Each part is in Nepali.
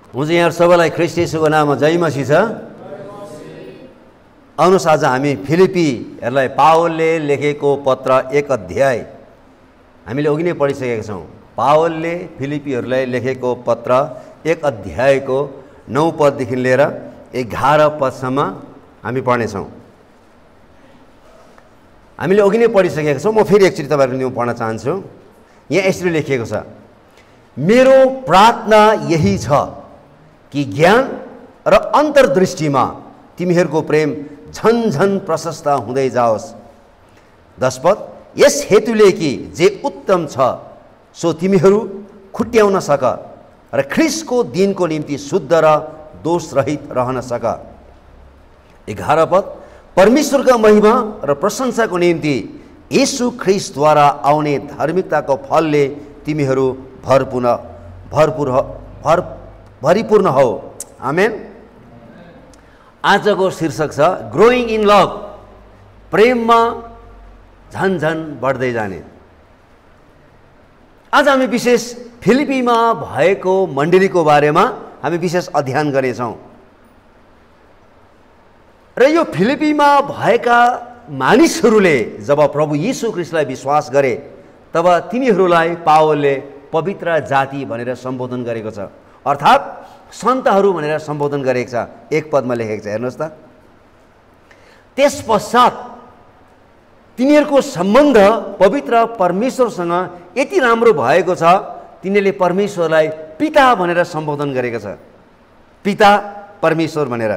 हुन्छ यहाँ सबैलाई ख्रीष्ट येशूको नाममा जय मसीह छ। आउनुहोस् आज हामी फिलिपीहरूलाई पावलले लेखेको पत्र 1 अध्याय हामीले अघि नै पढिसकेका छौँ। पावलले फिलिपीहरूलाई लेखेको पत्र 1 अध्यायको 9 पददेखि लिएर 11 पदसम्म हामी पढ्नेछौँ। हामीले अघि नै पढिसकेका छौँ। म फेरि एकचोटि तपाईँहरूको निम्ति पढ्न चाहन्छु। यहाँ यसरी लेखिएको छ, मेरो प्रार्थना यही छ कि ज्ञान र अन्तर्दृष्टिमा तिमीहरूको प्रेम झन प्रशस्त हुँदै जाओस्। 10 पद, यस हेतुले कि जे उत्तम छ सो तिमीहरू खुट्याउन सक र ख्रीष्टको दिनको निम्ति शुद्ध र दोषरहित रहन सक। 11 पद, परमेश्वरका महिमा र प्रशंसाको निम्ति येशू ख्रीष्टद्वारा आउने धार्मिकताको फलले तिमीहरू भरिपूर्ण हौ। आमेन। आजको शीर्षक छ ग्रोइङ इन लभ, प्रेममा झन बढ्दै जाने। आज हामी विशेष फिलिपीमा भएको मण्डलीको बारेमा हामी विशेष अध्ययन गर्नेछौँ। र यो फिलिपीमा भएका मानिसहरूले जब प्रभु येशू ख्रीष्टलाई विश्वास गरे तब तिनीहरूलाई पावलले पवित्र जाति भनेर सम्बोधन गरेको छ, अर्थात् सन्तहरू भनेर सम्बोधन गरेको छ। 1 पदमा लेखेको छ, हेर्नुहोस् त। त्यस पश्चात तिनीहरूको सम्बन्ध पवित्र परमेश्वरसँग यति राम्रो भएको छ, तिनीहरूले परमेश्वरलाई पिता भनेर सम्बोधन गरेको छ। पिता परमेश्वर भनेर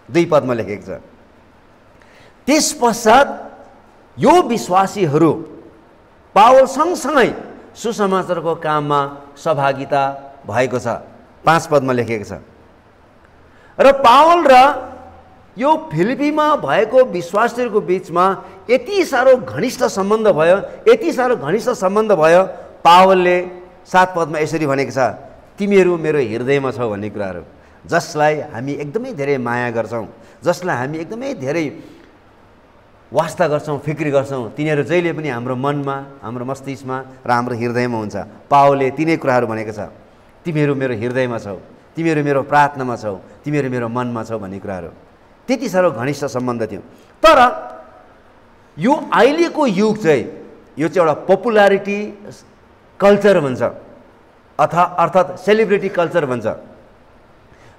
2 पदमा लेखेको छ। त्यस पश्चात यो विश्वासीहरू पावल सँगसँगै सुसमाचारको काममा सहभागिता भएको छ। 5 पदमा लेखेको छ। र पावल र यो फिलिपीमा भएको विश्वासीहरूको बिचमा यति साह्रो घनिष्ठ सम्बन्ध भयो, पावलले 7 पदमा यसरी भनेको छ, तिमीहरू मेरो हृदयमा छौ भन्ने कुराहरू। जसलाई हामी एकदमै धेरै माया गर्छौँ, जसलाई हामी एकदमै धेरै वास्ता गर्छौँ, फिक्री गर्छौँ, तिनीहरू जहिले पनि हाम्रो मनमा, हाम्रो मस्तिष्कमा र हाम्रो हृदयमा हुन्छ। पावलले तिनै कुराहरू भनेको छ, तिमीहरू मेरो हृदयमा छौ, तिमीहरू मेरो प्रार्थनामा छौ, तिमीहरू मेरो मनमा छौ भन्ने कुराहरू। त्यति साह्रो घनिष्ठ सम्बन्ध थियो। तर यो अहिलेको युग चाहिँ यो चाहिँ एउटा पपुलारिटी कल्चर भन्छ, अर्थात् सेलिब्रिटी कल्चर भन्छ,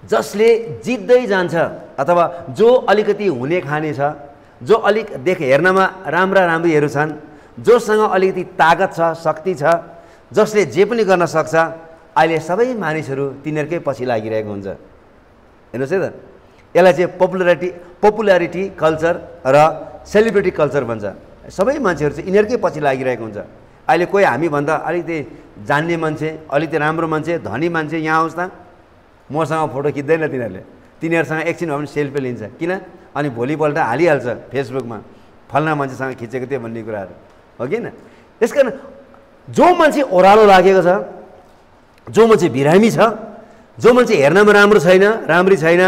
जसले जित्दै जान्छ अथवा जो अलिकति हुने खाने छ, जो अलिक हेर्नमा राम्रीहरू छन्, जोसँग अलिकति तागत छ, शक्ति छ, जसले जे पनि गर्न सक्छ, अहिले सबै मानिसहरू तिनीहरूकै पछि लागिरहेको हुन्छ। हेर्नुहोस् है त, यसलाई चाहिँ पपुलारिटी कल्चर र सेलिब्रिटी कल्चर भन्छ। सबै मान्छेहरू चाहिँ यिनीहरूकै पछि लागिरहेको हुन्छ। अहिले कोही हामीभन्दा अलिकति जान्ने मान्छे, अलिकति राम्रो मान्छे, धनी मान्छे यहाँ आउँछ त मसँग फोटो खिच्दैन तिनीहरूसँग एकछिन भए पनि सेल्फी लिन्छ। किन? अनि भोलिपल्ट हालिहाल्छ फेसबुकमा, फल्ना मान्छेसँग खिचेको थियो भन्ने कुराहरू, हो कि होइन? त्यस कारण जो मान्छे ओह्रालो लागेको छ, जो मान्छे बिरामी छ, जो मान्छे हेर्नमा राम्री छैन,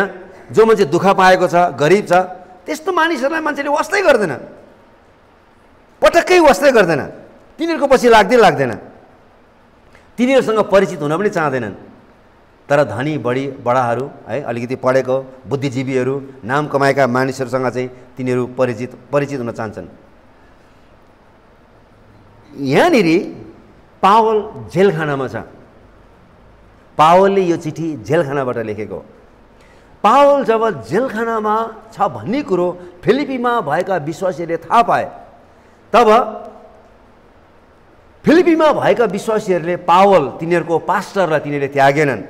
जो मान्छे दुःख पाएको छ, गरिब छ, त्यस्तो मानिसहरूलाई मान्छेले वास्तै गर्दैन, पटक्कै वास्तै गर्दैन। तिनीहरूको पछि लाग्दैन, तिनीहरूसँग परिचित हुन पनि चाहँदैनन्। तर धनी बडाहरू है, अलिकति पढेको बुद्धिजीवीहरू, नाम कमाएका मानिसहरूसँग चाहिँ तिनीहरू परिचित हुन चाहन्छन्। यहाँनिर पावल जेलखानामा छ। पावलले यो चिठी जेलखानाबाट लेखेको। पावल जब जेलखानामा छ भन्ने कुरो फिलिपीमा भएका विश्वासीहरूले थाहा पाए, तब फिलिपीमा भएका विश्वासीहरूले पावल तिनीहरूको पास्टरलाई तिनीहरूले त्यागेनन्,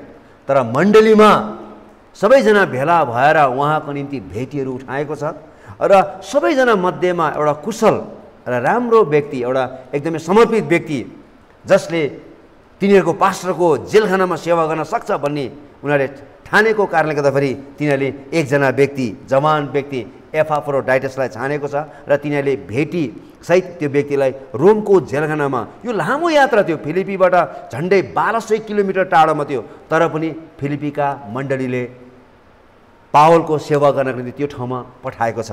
तर मण्डलीमा सबैजना भेला भएर उहाँको निम्ति भेटीहरू उठाएको छ। र सबैजना मध्येमा एउटा कुशल र राम्रो व्यक्ति, एउटा एकदमै समर्पित व्यक्ति, जसले तिनीहरूको पास्टरको जेलखानामा सेवा गर्न सक्छ भन्ने उनीहरूले ठानेको कारणले गर्दाखेरि तिनीहरूले एकजना व्यक्ति, जवान व्यक्ति एपाफ्रोडाइटसलाई छानेको छ र तिनीहरूले भेटी सहित त्यो व्यक्तिलाई रोमको जेलखानामा, यो लामो यात्रा थियो, फिलिपीबाट झन्डै 1200 किलोमिटर टाढोमा थियो, तर पनि फिलिपीका मण्डलीले पावलको सेवा गर्नको निम्ति त्यो ठाउँमा पठाएको छ।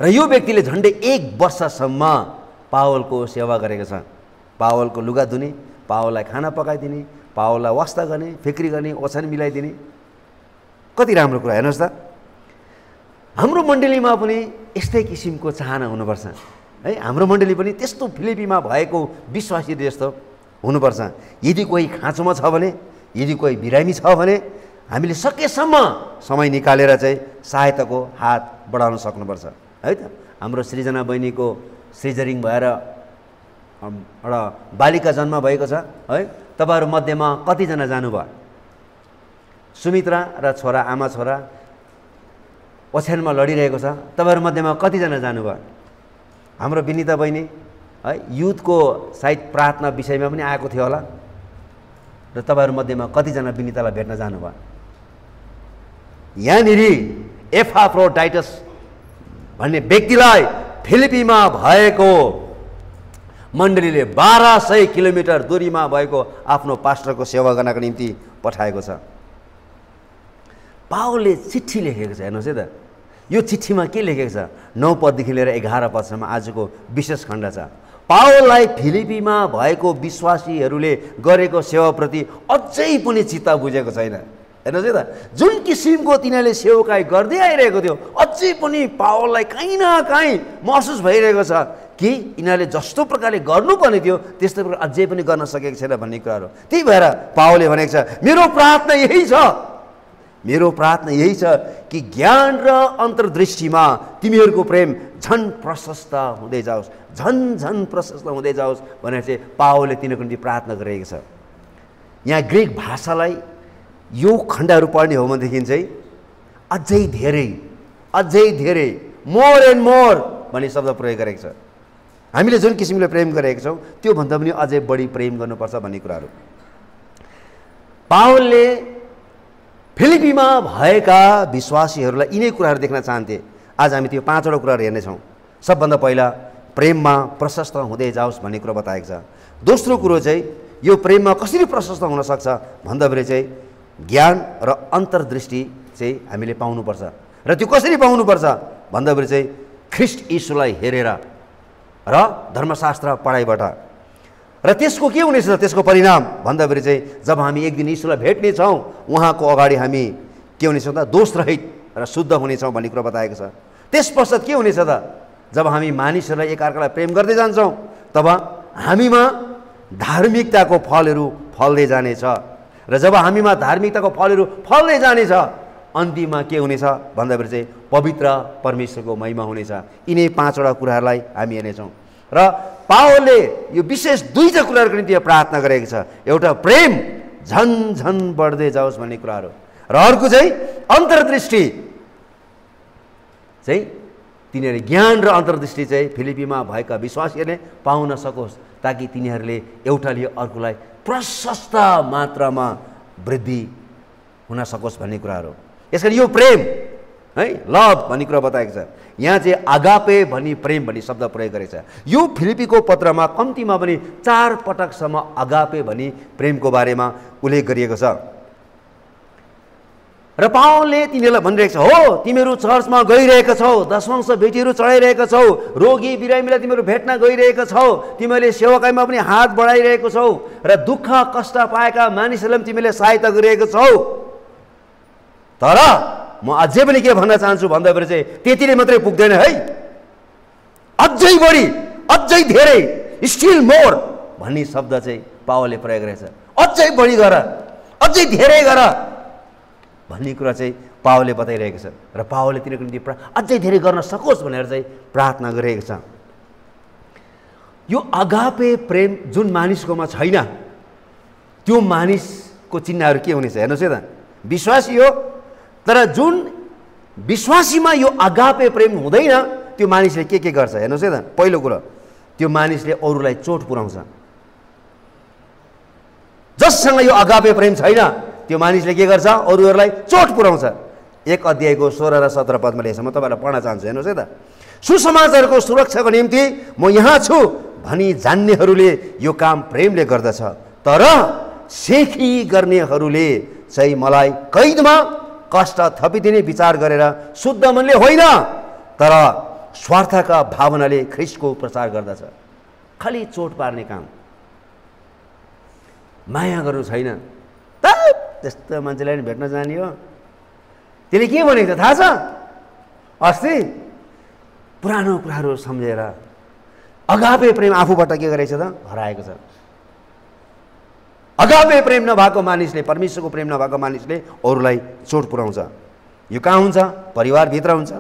र यो व्यक्तिले झन्डै 1 वर्षसम्म पावलको सेवा गरेको छ। पावलको लुगा धुने, पावललाई खाना पकाइदिने, पावललाई वास्ता गर्ने, फिक्री गर्ने, ओछ्यान मिलाइदिने। कति राम्रो कुरा हेर्नुहोस् त। हाम्रो मण्डलीमा पनि यस्तै किसिमको चाहना हुनुपर्छ है। हाम्रो मण्डली पनि त्यस्तो फिलिपीमा भएको विश्वासी जस्तो हुनुपर्छ। यदि कोही खाँचोमा छ भने, यदि कोही बिरामी छ भने हामीले सकेसम्म समय निकालेर चाहिँ सहायताको हात बढाउन सक्नुपर्छ है त। हाम्रो सृजना बहिनीको सिजरिङ भएर एउटा बालिका जन्म भएको छ है। तपाईँहरू मध्येमा कतिजना जानुभयो? सुमित्रा र छोरा, आमा छोरा ओछ्यानमा लडिरहेको छ। तपाईँहरू मध्येमा कतिजना जानुभयो? हाम्रो विनिता बहिनी है, युथको सायद प्रार्थना विषयमा पनि आएको थियो होला। र तपाईँहरू मध्येमा कतिजना विनितालाई भेट्न जानुभयो? यहाँनिर एपाफ्रोडाइटस भन्ने व्यक्तिलाई फिलिपीमा भएको मण्डलीले 1200 किलोमिटर दूरीमा भएको आफ्नो पास्टरको सेवा गर्नको निम्ति पठाएको छ। पावलले चिठी लेखेको छ। हेर्नुहोस् है त, यो चिठीमा के लेखेको छ? 9 पददेखि लिएर 11 पदसम्म आजको विशेष खण्ड छ। पावललाई फिलिपीमा भएको विश्वासीहरूले गरेको सेवाप्रति अझै पनि चित्त बुझेको छैन। हेर्नुहोस् है त, जुन किसिमको तिनीहरूले सेवाकाई गर्दै आइरहेको थियो, अझै पनि पावललाई कहीँ न कहीँ महसुस भइरहेको छ कि यिनीहरूले जस्तो प्रकारले गर्नुपर्ने थियो त्यस्तो प्रकार अझै पनि गर्न सकेको छैन भन्ने कुराहरू। त्यही भएर पावलले भनेको छ, मेरो प्रार्थना यही छ, मेरो प्रार्थना यही छ कि ज्ञान र अन्तर्दृष्टिमा तिमीहरूको प्रेम झन् प्रशस्त हुँदै जाओस्, झन् प्रशस्त हुँदै जाओस् भनेर चाहिँ पावलले तिनीहरूको निम्ति प्रार्थना गरिरहेको छ। यहाँ ग्रिक भाषालाई यो खण्डहरू पढ्ने हो भनेदेखि चाहिँ अझै धेरै मोर एन्ड मोर भन्ने शब्द प्रयोग गरेको छ। हामीले जुन किसिमले प्रेम गरेका छौँ त्योभन्दा पनि अझै बढी प्रेम गर्नुपर्छ भन्ने कुराहरू पावलले फिलिपीमा भएका विश्वासीहरूलाई यिनै कुराहरू देख्न चाहन्थे। आज हामी त्यो 5वटा कुराहरू हेर्नेछौँ। सबभन्दा पहिला प्रेममा प्रशस्त हुँदै जाओस् भन्ने कुरा बताएको छ। दोस्रो कुरो चाहिँ यो प्रेममा कसरी प्रशस्त हुन सक्छ भन्दाखेरि चाहिँ ज्ञान र अन्तर्दृष्टि चाहिँ हामीले पाउनुपर्छ। र त्यो कसरी पाउनुपर्छ भन्दाखेरि चाहिँ ख्रीष्ट यीशुलाई हेरेर र धर्मशास्त्र पढाइबाट। र त्यसको के हुनेछ, त्यसको परिणाम भन्दाखेरि चाहिँ जब हामी एक दिन यीशुलाई भेट्नेछौँ उहाँको अगाडि हामी के हुनेछौँ त, दोषरहित र शुद्ध हुनेछौँ भन्ने कुरा बताएको छ। त्यस पश्चात के हुनेछ त, जब हामी मानिसहरूलाई एकअर्कालाई प्रेम गर्दै जान्छौँ तब हामीमा धार्मिकताको फलहरू फल्दै जानेछ। र जब हामीमा धार्मिकताको फलहरू फल्दै जानेछ अन्तिममा के हुनेछ भन्दाखेरि चाहिँ पवित्र परमेश्वरको महिमा हुनेछ। यिनै 5वटा कुराहरूलाई हामी हेर्नेछौँ। र पावलले यो विशेष 2टा कुराहरूको निम्ति प्रार्थना गरेको छ। एउटा प्रेम झन् बढ्दै जाओस् भन्ने कुराहरू, र अर्को चाहिँ अन्तर्दृष्टि चाहिँ तिनीहरूले ज्ञान र अन्तर्दृष्टि चाहिँ फिलिपीमा भएका विश्वासीहरूले पाउन सकोस्, ताकि तिनीहरूले एउटाले अर्कोलाई प्रशस्त मात्रामा वृद्धि हुन सकोस् भन्ने कुराहरू। यसकारण यो प्रेम है, लभ भन्ने कुरा बताएको छ। यहाँ चाहिँ आगापे भनी प्रेम भन्ने शब्द प्रयोग गरेको छ। यो फिलिपीको पत्रमा कम्तीमा पनि 4 पटकसम्म आगापे भनी प्रेमको बारेमा उल्लेख गरिएको छ। र पावलले तिनीहरूलाई भनिरहेको छ, हो तिमीहरू चर्चमा गइरहेका छौ, दशवंश भेटीहरू चढाइरहेका छौ, रोगी बिरामीलाई तिमीहरू भेट्न गइरहेका छौ, तिमीहरूले सेवाकाईमा पनि हात बढाइरहेको छौ, र दुःख कष्ट पाएका मानिसहरूलाई पनि तिमीले सहायता गरिरहेको छौ। तर म अझै पनि के भन्न चाहन्छु भन्दाखेरि चाहिँ त्यतिले मात्रै पुग्दैन है, अझै बढी, अझै धेरै, स्टिल मोर भन्ने शब्द चाहिँ पावलले प्रयोग गरेछ। अझै बढी गर, अझै धेरै गर भन्ने कुरा चाहिँ पावलले बताइरहेको छ। र पावलले तिनीहरूको निम्ति अझै धेरै गर्न सकोस् भनेर चाहिँ प्रार्थना गरिरहेको छ। यो आगापे प्रेम जुन मानिसकोमा छैन त्यो मानिसको चिन्हहरू के हुनेछ हेर्नुहोस् है त। विश्वासी हो, तर जुन विश्वासीमा यो आगापे प्रेम हुँदैन त्यो मानिसले के गर्छ हेर्नुहोस् है त। पहिलो कुरो, त्यो मानिसले अरूलाई चोट पुर्याउँछ। जससँग यो आगापे प्रेम छैन त्यो मानिसले के गर्छ, अरूहरूलाई चोट पुर्याउँछ। 1 अध्यायको 16 र 17 पदमा लेखेछ, म तपाईँलाई पढ्न चाहन्छु। हेर्नुहोस् है त। सुसमाचारको सुरक्षाको निम्ति म यहाँ छु भनी जान्नेहरूले यो काम प्रेमले गर्दछ, तर सेखी गर्नेहरूले चाहिँ मलाई कैदमा कष्ट थपिदिने विचार गरेर शुद्ध मनले होइन तर स्वार्थका भावनाले ख्रीष्टको प्रचार गर्दछ। खालि चोट पार्ने काम। माया गर्नु छैन त त्यस्तो मान्छेलाई नि भेट्न जाने हो। त्यसले के भनेको छ थाहा छ? अस्ति पुरानो कुराहरू सम्झेर अगापे प्रेम आफूबाट के गरेको छ त? हराएको छ। अगापे प्रेम नभएको मानिसले, परमेश्वरको प्रेम नभएको मानिसले अरूलाई चोट पुर्याउँछ। यो कहाँ हुन्छ? परिवारभित्र हुन्छ,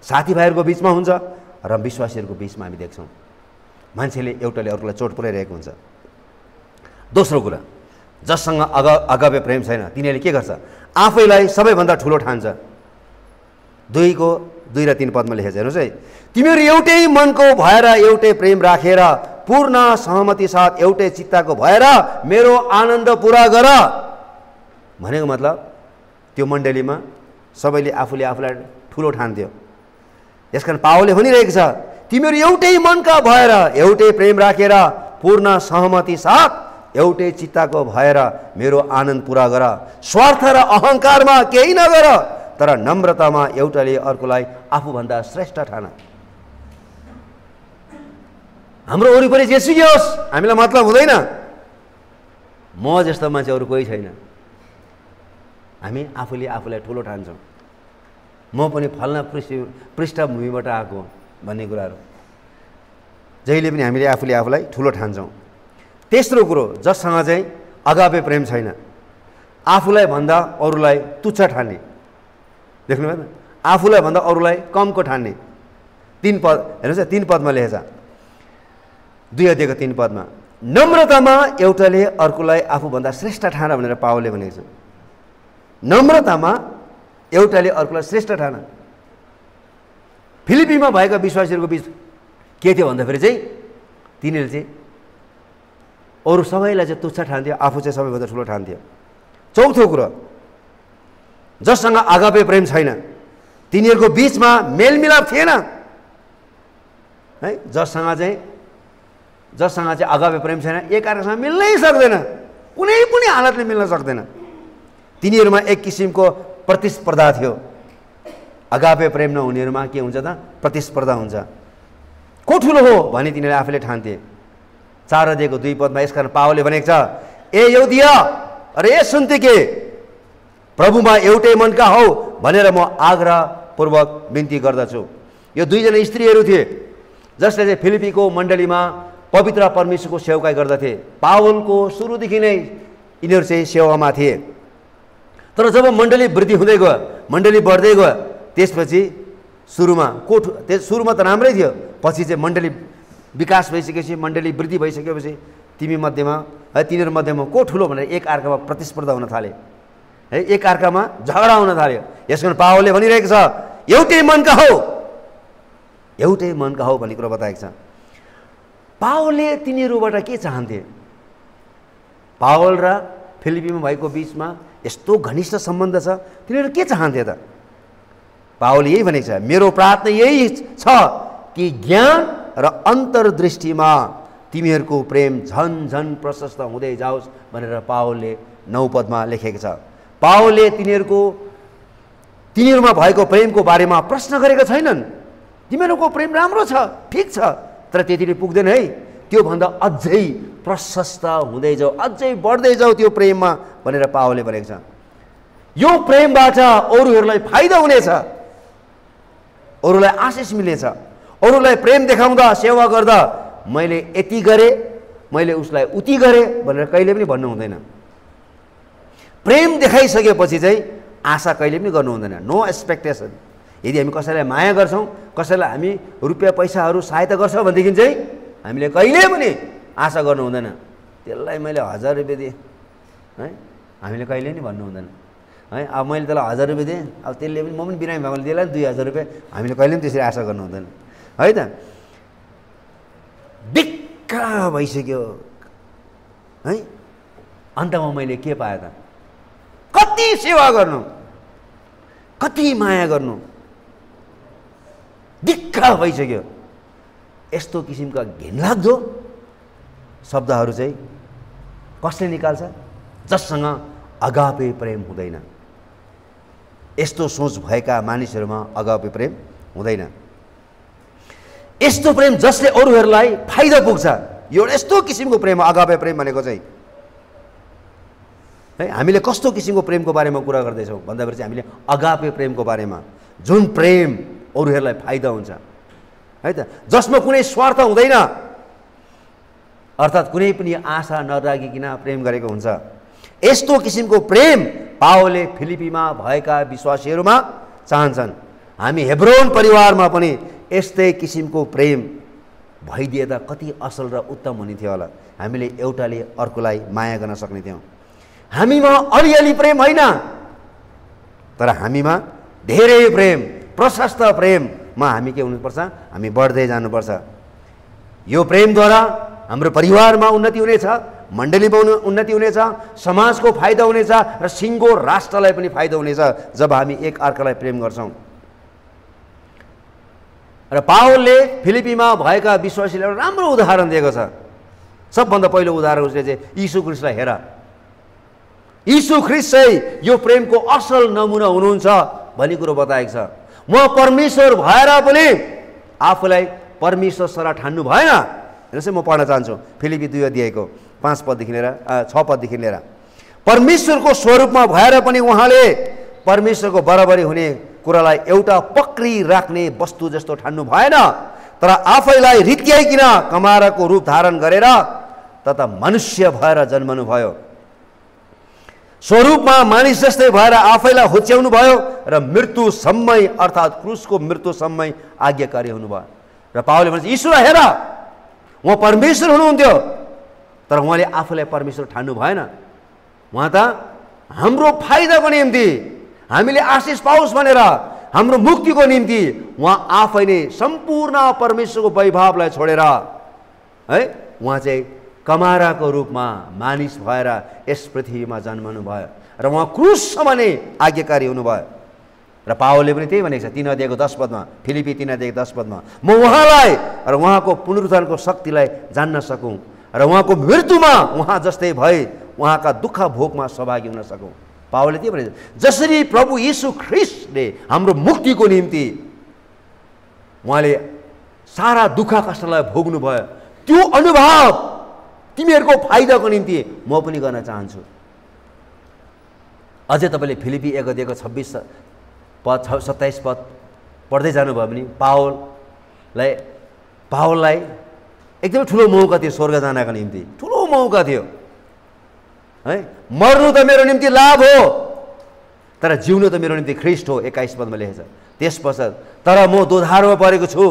साथीभाइहरूको बिचमा हुन्छ र विश्वासीहरूको बिचमा हामी देख्छौँ मान्छेले एउटाले अर्कोलाई चोट पुर्याइरहेको हुन्छ। दोस्रो कुरा, जससँग अगापे प्रेम छैन तिनीहरूले के गर्छ? आफैलाई सबैभन्दा ठुलो ठान्छ। 2 र 3 पदमा लेखेको छ, हेर्नुहोस् है। तिमीहरू एउटै मनको भएर एउटै प्रेम राखेर पूर्ण सहमति साथ एउटै चित्तको भएर मेरो आनन्द पुरा गर। भनेको मतलब त्यो मण्डलीमा सबैले आफूले आफूलाई ठुलो ठान्थ्यो। यसकारण पावलले भनिरहेको छ तिमीहरू एउटै मनका भएर एउटै प्रेम राखेर पूर्ण सहमति साथ एउटै चित्तको भएर मेरो आनन्द पुरा गर। स्वार्थ र अहङ्कारमा केही नगर, तर नम्रतामा एउटाले अर्कोलाई आफूभन्दा श्रेष्ठ ठान। हाम्रो वरिपरि जेसुकै होस्, हामीलाई मतलब हुँदैन म जस्तो मान्छे अरू कोही छैन। हामी आफूले आफूलाई ठुलो ठान्छौँ। म पनि फल्ना पृष्ठभूमिबाट आएको भन्ने कुराहरू जहिले पनि हामीले आफूले आफूलाई ठुलो ठान्छौँ। तेस्रो कुरो, जससँग चाहिँ अगापे प्रेम छैन, आफूलाई भन्दा अरूलाई तुच्छ ठान्ने। देख्नुभयो त? आफूलाई भन्दा अरूलाई कमको ठान्ने। 3 पद हेर्नुहोस्, 3 पदमा लेखेछ, 2 अध्यायको 3 पदमा, नम्रतामा एउटाले अर्कोलाई आफूभन्दा श्रेष्ठ ठान भनेर पावलले भनेको छ। नम्रतामा एउटाले अर्कोलाई श्रेष्ठ ठान। फिलिपीमा भएका विश्वासीहरूको बिच के थियो भन्दाखेरि चाहिँ तिनीहरूले चाहिँ अरू सबैलाई चाहिँ तुच्छ ठान्थ्यो, आफू चाहिँ सबैभन्दा ठुलो ठान्थ्यो। चौथो कुरो, जससँग अगापे प्रेम छैन तिनीहरूको बिचमा मेलमिलाप थिएन है। जससँग चाहिँ अगापे प्रेम छैन एकअर्कासँग मिल्नै सक्दैन, कुनै पनि हालतले मिल्न सक्दैन। तिनीहरूमा एक किसिमको प्रतिस्पर्धा थियो। अगापे प्रेम नहुनेहरूमा के हुन्छ त? प्रतिस्पर्धा हुन्छ। को ठुलो हो भने तिनीहरूले आफूले ठान्थे। 4 अध्यायको 2 पदमा यसकारण पावलले भनेको छ, ए यहुदिया अरे ए सुन्तिके, प्रभुमा एउटै मनका हौ भनेर म आग्रहपूर्वक बिन्ती गर्दछु। यो 2 जना स्त्रीहरू थिए जसले चाहिँ फिलिपीको मण्डलीमा पवित्र परमेश्वरको सेवकाई गर्दथे। पावलको सुरुदेखि नै यिनीहरू चाहिँ सेवामा थिए। तर जब मण्डली वृद्धि हुँदै गयो, मण्डली बढ्दै गयो, त्यसपछि सुरुमा त राम्रै थियो, पछि चाहिँ मण्डली विकास भइसकेपछि, मण्डली वृद्धि भइसकेपछि तिनीहरू मध्येमा को ठुलो भनेर एक अर्कामा प्रतिस्पर्धा हुन थाले है, एक अर्कामा झगडा हुन थाल्यो। यसकारण पावलले भनिरहेको छ एउटै मनका हौ, एउटै मनका हौ भन्ने कुरा बताएको छ। पावलले तिनीहरूबाट के चाहन्थे? पावल र फिलिपीमा भएको बिचमा यस्तो घनिष्ठ सम्बन्ध छ, तिनीहरू के चाहन्थे त? पावलले यही भनेको छ, मेरो प्रार्थना यही छ कि ज्ञान र अन्तर्दृष्टिमा तिमीहरूको प्रेम झन झन प्रशस्त हुँदै जाओस् भनेर पावलले 9 पदमा लेखेको छ। पावलले तिनीहरूमा भएको प्रेमको बारेमा प्रश्न गरेका छैनन्। तिमीहरूको प्रेम राम्रो छ, ठिक छ, तर त्यतिले पुग्दैन है, त्योभन्दा अझै प्रशस्त हुँदै जाऊ, अझै बढ्दै जाऊ त्यो प्रेममा भनेर पावलले भनेको छ। यो प्रेमबाट अरूहरूलाई फाइदा हुनेछ, अरूलाई आशिष मिल्नेछ। अरूलाई प्रेम देखाउँदा, सेवा गर्दा मैले यति गरेँ, मैले उसलाई उति गरेँ भनेर कहिले पनि भन्नु हुँदैन। प्रेम देखाइसकेपछि चाहिँ आशा कहिले पनि गर्नु हुँदैन, नो एक्सपेक्टेसन। यदि हामी कसैलाई माया गर्छौँ, कसैलाई हामी रुपियाँ पैसाहरू सहायता गर्छौँ भनेदेखि चाहिँ हामीले कहिले पनि आशा गर्नु हुँदैन त्यसलाई मैले 1000 रुपियाँ दिएँ है, हामीले कहिले पनि भन्नु हुँदैन है। अब मैले त्यसलाई 1000 रुपियाँ दिएँ, अब त्यसले पनि म पनि बिरामी भएकोले त्यसलाई 2000 रुपियाँ, हामीले कहिले पनि त्यसरी आशा गर्नु हुँदैन है त। दिक्क भइसक्यो है, अन्तमा मैले के पाएँ त? कति सेवा गर्नु, कति माया गर्नु, दिक्क भइसक्यो। यस्तो किसिमका घिनलाग्दो शब्दहरू चाहिँ कसले निकाल्छ? जससँग अगापे प्रेम हुँदैन। यस्तो सोच भएका मानिसहरूमा अगापे प्रेम हुँदैन। यस्तो प्रेम जसले अरूहरूलाई फाइदा पुग्छ, यो यस्तो किसिमको प्रेम अगापे प्रेम भनेको चाहिँ है। हामीले कस्तो किसिमको प्रेमको बारेमा कुरा गर्दैछौँ भन्दाखेरि चाहिँ हामीले अगापे प्रेमको बारेमा, जुन प्रेम अरूहरूलाई फाइदा हुन्छ है त, जसमा कुनै स्वार्थ हुँदैन, अर्थात् कुनै पनि आशा नराखिकन प्रेम गरेको हुन्छ। यस्तो किसिमको प्रेम पावलले फिलिपीमा भएका विश्वासीहरूमा चाहन्छन्। हामी हेब्रोन परिवारमा पनि यस्तै किसिमको प्रेम भइदिए त कति असल र उत्तम हुने थियो होला। हामीले एउटाले अर्कोलाई माया गर्न सक्ने थियौँ। हामीमा अलिअलि प्रेम होइन, तर हामीमा धेरै प्रेम, प्रशस्त प्रेममा हामी के हुनुपर्छ, हामी बढ्दै जानुपर्छ। यो प्रेमद्वारा हाम्रो परिवारमा उन्नति हुनेछ, मण्डलीमा उन्नति हुनेछ, समाजको फाइदा हुनेछ र सिङ्गो राष्ट्रलाई पनि फाइदा हुनेछ जब हामी एक अर्कालाई प्रेम गर्छौँ। र पावलले फिलिपीमा भएका विश्वासीलाई राम्रो उदाहरण दिएको छ। सबभन्दा पहिलो उदाहरण उसले चाहिँ यीशु ख्रिस्टलाई हेर, यीशु ख्रिस्ट चाहिँ यो प्रेमको असल नमुना हुनुहुन्छ भन्ने कुरो बताएको छ। उहाँ परमेश्वर भएर पनि आफूलाई परमेश्वर सर ठान्नु भएन। हेर्नुहोस्, म पढ्न चाहन्छु फिलिपी 2 अध्यायको 5 पददेखि लिएर 6 पददेखि लिएर। परमेश्वरको स्वरूपमा भएर पनि उहाँले परमेश्वरको बराबरी हुने कुरालाई एउटा पक्री राख्ने वस्तु जस्तो ठान्नु भएन, तर आफैलाई रित्याइकन कमाराको रूप धारण गरेर तथा मनुष्य भएर जन्मनु भयो। स्वरूपमा मानिस जस्तै भएर आफैलाई होच्याउनु भयो र मृत्युसम्मै अर्थात् क्रुसको मृत्युसम्मै आज्ञाकारी हुनुभयो। र पावलले भन्छ ईश्वरलाई हेर, उहाँ परमेश्वर हुनुहुन्थ्यो तर उहाँले आफूलाई परमेश्वर ठान्नु भएन। उहाँ त हाम्रो फाइदाको निम्ति, हामीले आशिष पाओस् भनेर, हाम्रो मुक्तिको निम्ति उहाँ आफै नै सम्पूर्ण परमेश्वरको वैभवलाई छोडेर है उहाँ चाहिँ कमाराको रूपमा मानिस भएर यस पृथ्वीमा जन्मनु भयो र उहाँ क्रुससम्म नै आज्ञाकारी हुनुभयो। र पावलले पनि त्यही भनेको छ 3 अध्यायको 10 पदमा, फिलिपी 3 अध्यायको 10 पदमा, म उहाँलाई र उहाँको पुनरुत्थानको शक्तिलाई जान्न सकौँ र उहाँको मृत्युमा उहाँ जस्तै भए उहाँका दुःख भोगमा सहभागी हुन सकौँ। पावलले त्यही भनेको जसरी प्रभु यीशु ख्रिस्टले हाम्रो मुक्तिको निम्ति उहाँले सारा दुःख कष्टलाई भोग्नु भयो, त्यो अनुभव तिमीहरूको फाइदाको निम्ति म पनि गर्न चाहन्छु। अझै तपाईँले फिलिपी 1 अध्यायको 26 पद 27 पद पढ्दै जानुभयो भने पावललाई एकदमै ठुलो मौका थियो स्वर्ग जानको निम्ति, ठुलो मौका थियो है। मर्नु त मेरो निम्ति लाभ हो तर जिउनु त मेरो निम्ति ख्रिस्ट हो, 21 पदमा लेखेको छ। त्यसपश्चात तर म दोधारमा परेको छु,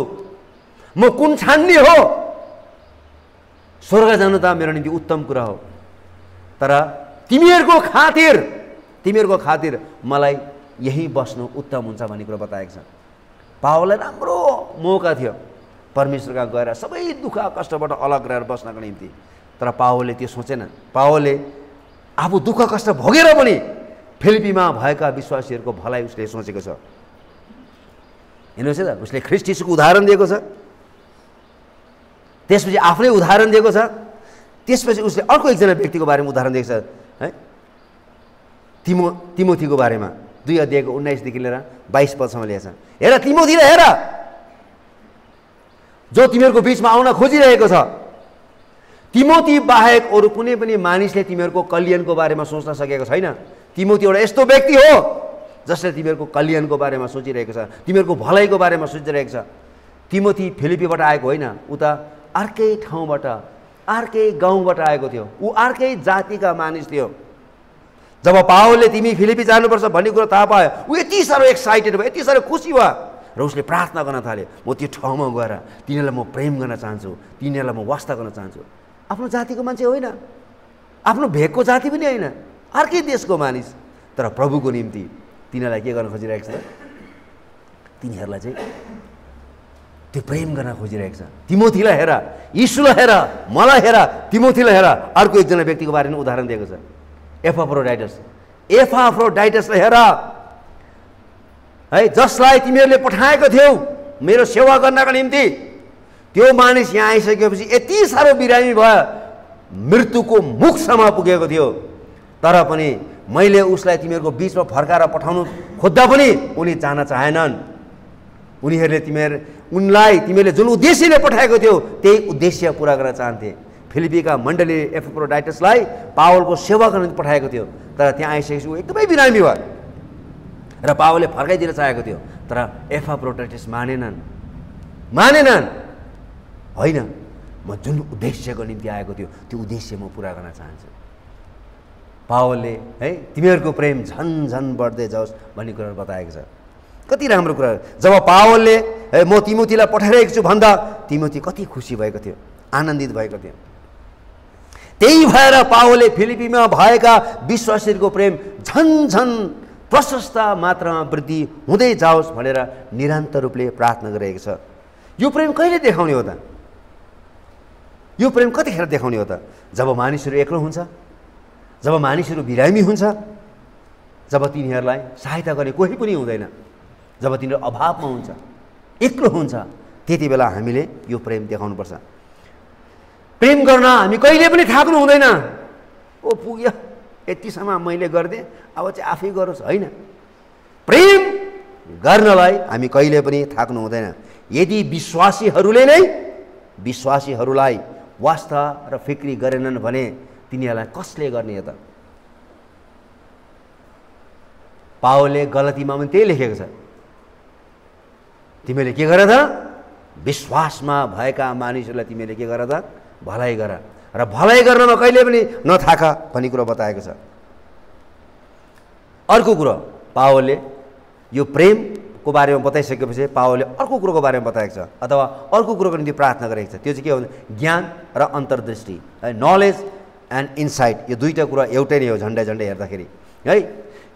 म कुन छान्ने हो, स्वर्ग जानु त मेरो निम्ति उत्तम कुरा हो, तर तिमीहरूको खातिर मलाई यही बस्नु उत्तम हुन्छ भन्ने कुरा बताएको छ। पावललाई राम्रो मौका थियो परमेश्वरका गएर सबै दुःख कष्टबाट अलग रहेर बस्नको निम्ति, तर पावलले त्यो सोचेन। पावलले आफू दुःख कष्ट भोगेर पनि फिलिपीमा भएका विश्वासीहरूको भलाइ उसले सोचेको छ। हेर्नुहोस् है त, उसले ख्रिस्ट यीशुको उदाहरण दिएको छ, त्यसपछि आफ्नै उदाहरण दिएको छ, त्यसपछि उसले अर्को एकजना व्यक्तिको बारेमा उदाहरण दिएको छ है, तिमोथीको बारेमा 2 अध्यायको 19देखि लिएर 22 पदसम्म लेखेको छ। हेर तिमोथीलाई हेर, जो तिमीहरूको बिचमा आउन खोजिरहेको छ। तिमोथी बाहेक अरू कुनै पनि मानिसले तिमीहरूको कल्याणको बारेमा सोच्न सकेको छैन। तिमोथी एउटा यस्तो व्यक्ति हो जसले तिमीहरूको कल्याणको बारेमा सोचिरहेको छ, तिमीहरूको भलाइको बारेमा सोचिरहेको छ। तिमोथी फिलिपीबाट आएको होइन, ऊ त अर्कै ठाउँबाट, अर्कै गाउँबाट आएको थियो, ऊ अर्कै जातिका मानिस थियो। जब पावलले तिमी फिलिपी जानुपर्छ भन्ने कुरो थाहा पायो, ऊ यति साह्रो एक्साइटेड भयो, यति साह्रो खुसी भयो र उसले प्रार्थना गर्न थाले, म त्यो ठाउँमा गएर तिनीहरूलाई म प्रेम गर्न चाहन्छु, तिनीहरूलाई म वास्ता गर्न चाहन्छु। आफ्नो जातिको मान्छे होइन, आफ्नो भेगको जाति पनि होइन, अर्कै देशको मानिस, तर प्रभुको निम्ति तिनीहरूलाई के गर्न खोजिरहेको छ, तिनीहरूलाई चाहिँ त्यो प्रेम गर्न खोजिरहेको छ। तिमोथीलाई हेर, यीशुलाई हेर, मलाई हेर, तिमोथीलाई हेर। अर्को एकजना व्यक्तिको बारेमा उदाहरण दिएको छ, एपाफ्रोडाइटसलाई हेर है, जसलाई तिमीहरूले पठाएको थियौ मेरो सेवा गर्नका निम्ति। त्यो मानिस यहाँ आइसकेपछि यति साह्रो बिरामी भयो, मृत्युको मुखसम्म पुगेको थियो, तर पनि मैले उसलाई तिमीहरूको बिचमा फर्काएर पठाउनु खोज्दा पनि उनी जान चाहेनन्। उनीहरूले तिमीहरूले जुन उद्देश्यले पठाएको थियो त्यही उद्देश्य पुरा गर्न चाहन्थे। फिलिपीका मण्डली एपफ्रोडाइटसलाई पावलको सेवा गर्न पठाएको थियो, तर त्यहाँ आइसकेपछि ऊ एकदमै बिरामी भयो र पावलले फर्काइदिन चाहेको थियो, तर एपफ्रोडाइटस मानेनन्। होइन, म जुन उद्देश्यको निम्ति आएको थियो त्यो उद्देश्य म पुरा गर्न चाहन्छु। पावलले है तिमीहरूको प्रेम झन् बढ्दै जाओस् भन्ने कुरा बताएको छ। कति राम्रो कुरा। जब पावलले म तिमोथीलाई पठाइरहेको छु भन्दा तिमोथी कति खुसी भएको थियो, आनन्दित भएको थियो। त्यही भएर पावलले फिलिपीमा भएका विश्वासीहरूको प्रेम झन् प्रशस्त मात्रामा वृद्धि हुँदै जाओस् भनेर निरन्तर रूपले प्रार्थना गरिरहेको छ। यो प्रेम कहिले देखाउने हो त? यो प्रेम कतिखेर देखाउने हो त? जब मानिसहरू एक्लो हुन्छ, जब मानिसहरू बिरामी हुन्छ, जब तिनीहरूलाई सहायता गर्ने कोही पनि हुँदैन, जब तिनीहरू अभावमा हुन्छ, एक्लो हुन्छ, त्यति बेला हामीले यो प्रेम देखाउनुपर्छ। प्रेम गर्न हामी कहिले पनि थाक्नु हुँदैन। ओ पुग्यो, यतिसम्म मैले गरिदिएँ, अब चाहिँ आफै गरोस्, होइन। प्रेम गर्नलाई हामी कहिले पनि थाक्नु हुँदैन। यदि विश्वासीहरूलाई वास्ता र फिक्री गरेनन् भने तिनीहरूलाई कसले गर्ने त? पावलले गलतीमा पनि त्यही लेखेको छ। तिमीले के गर त? विश्वासमा भएका मानिसहरूलाई तिमीले के गर त? भलाइ गर, र भलाइ गर्नमा कहिले पनि नथाक भन्ने कुरो बताएको छ। अर्को कुरो पावलले यो प्रेमको बारेमा बताइसकेपछि पावलले अर्को कुरोको बारेमा बताएको छ, अथवा अर्को कुरोको निम्ति प्रार्थना गरेको छ। त्यो चाहिँ के हो? ज्ञान र अन्तर्दृष्टि, नलेज एन्ड इन्साइट। यो दुईवटा कुरा एउटै नै हो झन्डै हेर्दाखेरि है।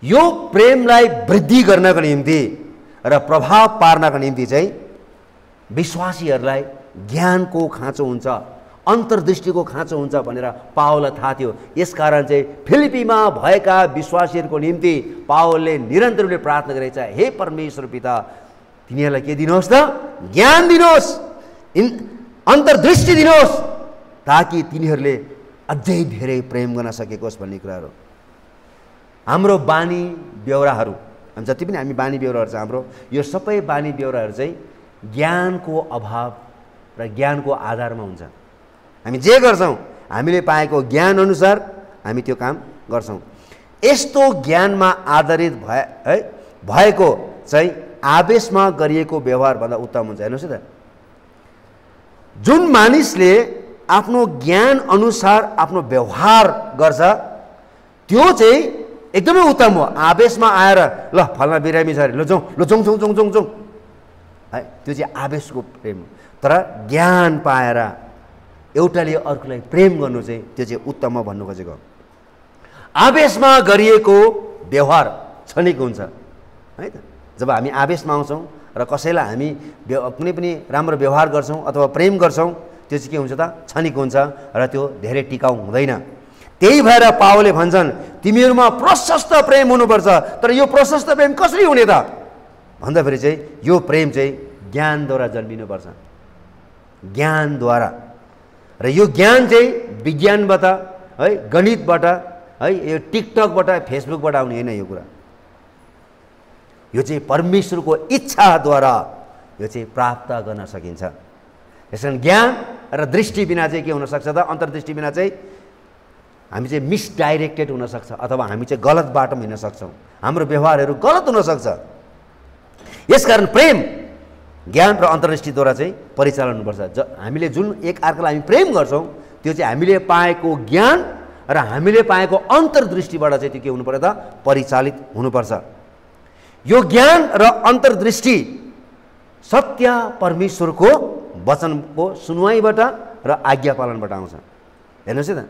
यो प्रेमलाई वृद्धि गर्नको निम्ति र प्रभाव पार्नको निम्ति चाहिँ विश्वासीहरूलाई ज्ञानको खाँचो हुन्छ, अन्तर्दृष्टिको खाँचो हुन्छ भनेर पावललाई थाहा थियो। यसकारण चाहिँ फिलिपीमा भएका विश्वासीहरूको निम्ति पावलले निरन्तर रूपले प्रार्थना गरेको छ, हे परमेश्वर पिता, तिनीहरूलाई के दिनुहोस् त? ज्ञान दिनुहोस्, अन्तर्दृष्टि दिनुहोस्, ताकि तिनीहरूले अझै धेरै प्रेम गर्न सकेकोस् भन्ने कुराहरू। हाम्रो बानी बेहोराहरू, जति पनि हामी बानी बेहोराहरू छ हाम्रो, यो सबै बानी बेहोराहरू चाहिँ ज्ञानको अभाव र ज्ञानको आधारमा हुन्छ। हामी जे गर्छौँ हामीले पाएको ज्ञान अनुसार हामी त्यो काम गर्छौँ। यस्तो ज्ञानमा आधारित भएको चाहिँ आवेशमा गरिएको व्यवहार भन्दा उत्तम हुन्छ। हेर्नुहोस् है त, जुन मानिसले आफ्नो ज्ञान अनुसार आफ्नो व्यवहार गर्छ त्यो चाहिँ एकदमै उत्तम हो। आवेशमा आएर ल फल्ना बिरामी छ अरे, ल जाउँ है, त्यो चाहिँ आवेशको प्रेम हो। तर ज्ञान पाएर एउटाले अर्कोलाई प्रेम गर्नु चाहिँ त्यो चाहिँ उत्तम हो भन्नु खोजेको। आवेशमा गरिएको व्यवहार क्षणिक हुन्छ है त। जब हामी आवेशमा आउँछौँ र कसैलाई हामी कुनै पनि राम्रो व्यवहार गर्छौँ अथवा प्रेम गर्छौँ, त्यो चाहिँ के हुन्छ त? क्षणिक हुन्छ र त्यो धेरै टिकाउ हुँदैन। त्यही भएर पावलले भन्छन् तिमीहरूमा प्रशस्त प्रेम हुनुपर्छ। तर यो प्रशस्त प्रेम कसरी हुने त भन्दाखेरि चाहिँ यो प्रेम चाहिँ ज्ञानद्वारा जन्मिनुपर्छ, ज्ञानद्वारा। र यो ज्ञान चाहिँ विज्ञानबाट है, गणितबाट है, यो टिकटकबाट फेसबुकबाट आउने होइन। यो कुरा यो चाहिँ परमेश्वरको इच्छाद्वारा यो चाहिँ प्राप्त गर्न सकिन्छ। यसकारण ज्ञान र दृष्टि बिना चाहिँ के हुनसक्छ त? अन्तर्दृष्टि बिना चाहिँ हामी चाहिँ मिसडाइरेक्टेड हुनसक्छ, अथवा हामी चाहिँ गलत बाटोमा हिँड्न सक्छौँ, हाम्रो व्यवहारहरू गलत हुनसक्छ। यसकारण प्रेम ज्ञान र अन्तर्दृष्टिद्वारा चाहिँ परिचालन हुनुपर्छ। हामीले जुन एक अर्कालाई हामी प्रेम गर्छौँ त्यो चाहिँ हामीले पाएको ज्ञान र हामीले पाएको अन्तर्दृष्टिबाट चाहिँ त्यो के हुनु पर्यो त? परिचालित हुनुपर्छ। यो ज्ञान र अन्तर्दृष्टि सत्य परमेश्वरको वचनको सुनवाईबाट र आज्ञा पालनबाट आउँछ। हेर्नुहोस् है त,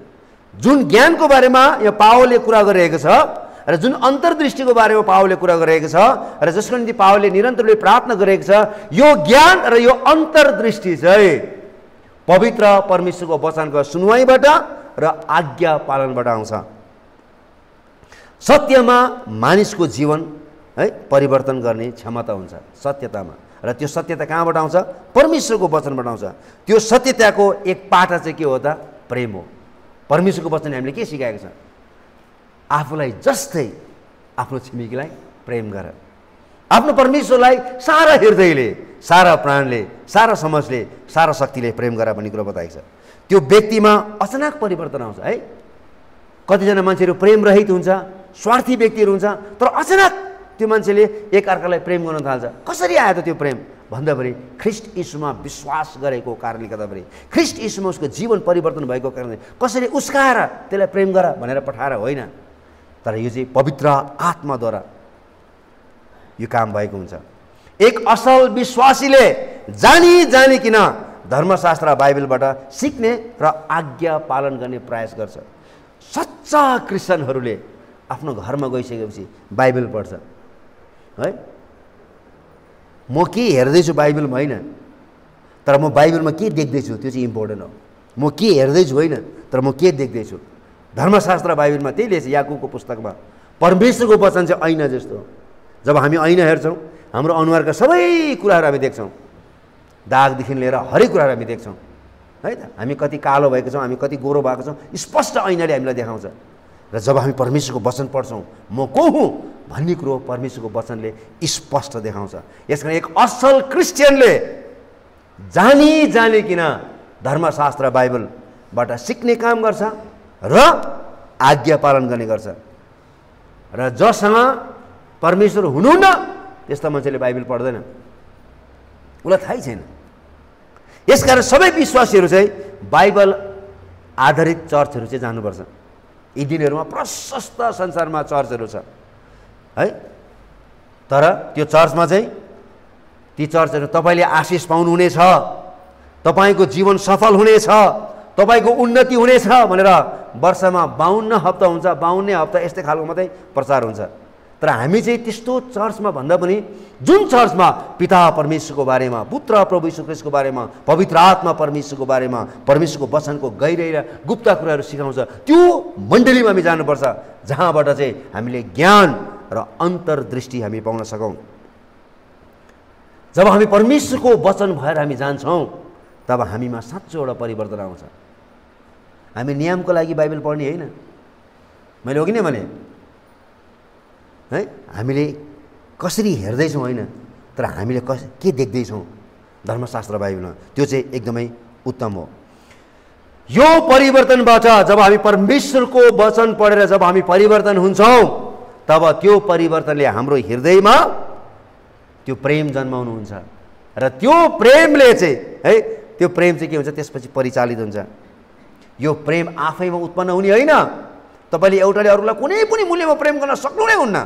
जुन ज्ञानको बारेमा यो पावलले कुरा गरिरहेको छ र जुन अन्तर्दृष्टिको बारेमा पावलले कुरा गरिरहेको छ र जसको निम्ति पावलले निरन्तर रूपले प्रार्थना गरिरहेको छ, यो ज्ञान र यो अन्तर्दृष्टि चाहिँ पवित्र परमेश्वरको वचनको सुनवाईबाट र आज्ञा पालनबाट आउँछ। सत्यमा मानिसको जीवन है परिवर्तन गर्ने क्षमता हुन्छ सत्यतामा, र त्यो सत्यता कहाँबाट आउँछ? परमेश्वरको वचनबाट आउँछ। त्यो सत्यताको एक पाटा चाहिँ के हो त? प्रेम हो। परमेश्वरको वचनले हामीले के सिकाएको छ? आफूलाई जस्तै आफ्नो छिमेकीलाई प्रेम गर। आफ्नो परमेश्वरलाई सारा हृदयले, सारा प्राणले, सारा समझले, सारा शक्तिले प्रेम गर भन्ने कुरो बताएको छ। त्यो व्यक्तिमा अचानक परिवर्तन आउँछ है। कतिजना मान्छेहरू प्रेम रहित हुन्छ, स्वार्थी व्यक्तिहरू हुन्छ, तर अचानक त्यो मान्छेले एकअर्कालाई प्रेम गर्न थाल्छ। कसरी आयो त त्यो प्रेम भन्दाफेरि ख्रीष्ट यीशुमा विश्वास गरेको कारणले गर्दाफेरि, ख्रीष्ट यीशुमा उसको जीवन परिवर्तन भएको कारणले, कसरी उस्काएर त्यसलाई प्रेम गर भनेर पठाएर होइन, तर यो चाहिँ पवित्र आत्माद्वारा यो काम भएको हुन्छ। एक असल विश्वासीले जानिकन धर्मशास्त्र बाइबलबाट सिक्ने र आज्ञा पालन गर्ने प्रयास गर्छ। सच्चा क्रिस्चियनहरूले आफ्नो घरमा गइसकेपछि बाइबल पढ्छ है। म के हेर्दैछु बाइबलमा होइन, तर म बाइबलमा के देख्दैछु त्यो चाहिँ इम्पोर्टेन्ट हो। म के हेर्दैछु होइन, तर म के देख्दैछु। धर्मशास्त्र बाइबलमा त्यही लेख्छ, याकुबको पुस्तकमा, परमेश्वरको वचन चाहिँ ऐना जस्तो हो। जब हामी ऐना हेर्छौँ, हाम्रो अनुहारका सबै कुराहरू हामी देख्छौँ, दागदेखि लिएर हरेक कुराहरू हामी देख्छौँ है त। हामी कति कालो भएको छौँ, हामी कति गोरो भएको छौँ, स्पष्ट ऐनाले हामीलाई देखाउँछ। र जब हामी परमेश्वरको वचन पढ्छौँ, म को हुँ भन्ने कुरो परमेश्वरको वचनले स्पष्ट देखाउँछ। यसकारण एक असल क्रिस्चियनले जानिकन धर्मशास्त्र बाइबलबाट सिक्ने काम गर्छ र आज्ञा पालन गर्ने गर्छ। र जसँग परमेश्वर हुनुहुन्न त्यस्ता मान्छेले बाइबल पढ्दैन, उसलाई थाहै छैन। यसकारण सबै विश्वासीहरू चाहिँ बाइबल आधारित चर्चहरू चाहिँ जानुपर्छ। यी दिनहरूमा प्रशस्त संसारमा चर्चहरू छ है, तर त्यो चर्चमा चाहिँ ती चर्चहरू तपाईँले आशिष पाउनुहुनेछ, तपाईँको जीवन सफल हुनेछ, तपाईँको उन्नति हुनेछ भनेर वर्षमा 52 हप्ता हुन्छ, 52 हप्ता यस्तै खालको मात्रै प्रचार हुन्छ। तर हामी चाहिँ त्यस्तो चर्चमा भन्दा पनि जुन चर्चमा पिता परमेश्वरको बारेमा, पुत्र प्रभु यीशु ख्रीष्टको बारेमा, पवित्र आत्मा परमेश्वरको बारेमा, परमेश्वरको वचनको गहिरै र गुप्त कुराहरू सिकाउँछ, त्यो मण्डलीमा हामी जानुपर्छ, जहाँबाट चाहिँ हामीले ज्ञान र अन्तर्दृष्टि हामी पाउन सकौँ। जब हामी परमेश्वरको वचन भएर हामी जान्छौँ, तब हामीमा साँचो एउटा परिवर्तन आउँछ। हामी नियमको लागि बाइबल पढ्ने होइन, मैले हो कि नै भने है, हामीले कसरी हेर्दैछौँ होइन, तर हामीले के देख्दैछौँ धर्मशास्त्र बाइबलमा, त्यो चाहिँ एकदमै उत्तम हो। यो परिवर्तनबाट जब हामी परमेश्वरको वचन पढेर जब हामी परिवर्तन हुन्छौँ, तब त्यो परिवर्तनले हाम्रो हृदयमा त्यो प्रेम जन्माउनुहुन्छ र त्यो प्रेमले चाहिँ है, त्यो प्रेम चाहिँ के हुन्छ, त्यसपछि परिचालित हुन्छ। यो प्रेम आफैमा उत्पन्न हुने होइन, तपाईँले एउटाले अरूलाई कुनै पनि मूल्यमा प्रेम गर्न सक्नु नै हुन्न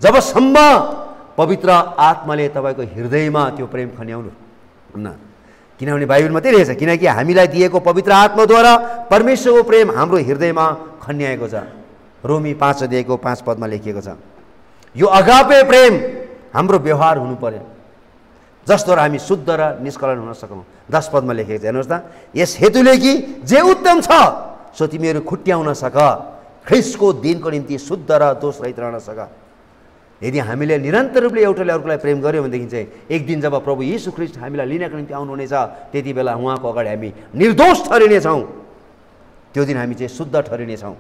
जबसम्म पवित्र आत्माले तपाईँको हृदयमा त्यो प्रेम खन्याउनु हुन्न। किनभने बाइबलमा त्यही रहेछ, किनकि हामीलाई दिएको पवित्र आत्माद्वारा परमेश्वरको प्रेम हाम्रो हृदयमा खन्याएको छ। रोमी 5 अध्यायको 5 पदमा लेखिएको छ, यो अगापे प्रेम हाम्रो व्यवहार हुनु पर्यो, जसद्वारा हामी शुद्ध र निष्कलङ्क हुन सकौँ। 10 पदमा लेखेको छ, हेर्नुहोस् त, यस हेतुले कि जे उत्तम छ सो तिमीहरू खुट्याउन सक, ख्रीष्टको दिनको निम्ति शुद्ध र दोष रहित रहन सक। यदि हामीले निरन्तर रूपले एउटाले अर्कोलाई प्रेम गर्यौँ भनेदेखि चाहिँ एक दिन जब प्रभु येशू ख्रीष्ट हामीलाई लिनको निम्ति आउनुहुनेछ, त्यति बेला उहाँको अगाडि हामी निर्दोष ठहरिनेछौँ। त्यो दिन हामी चाहिँ शुद्ध ठहरिनेछौँ।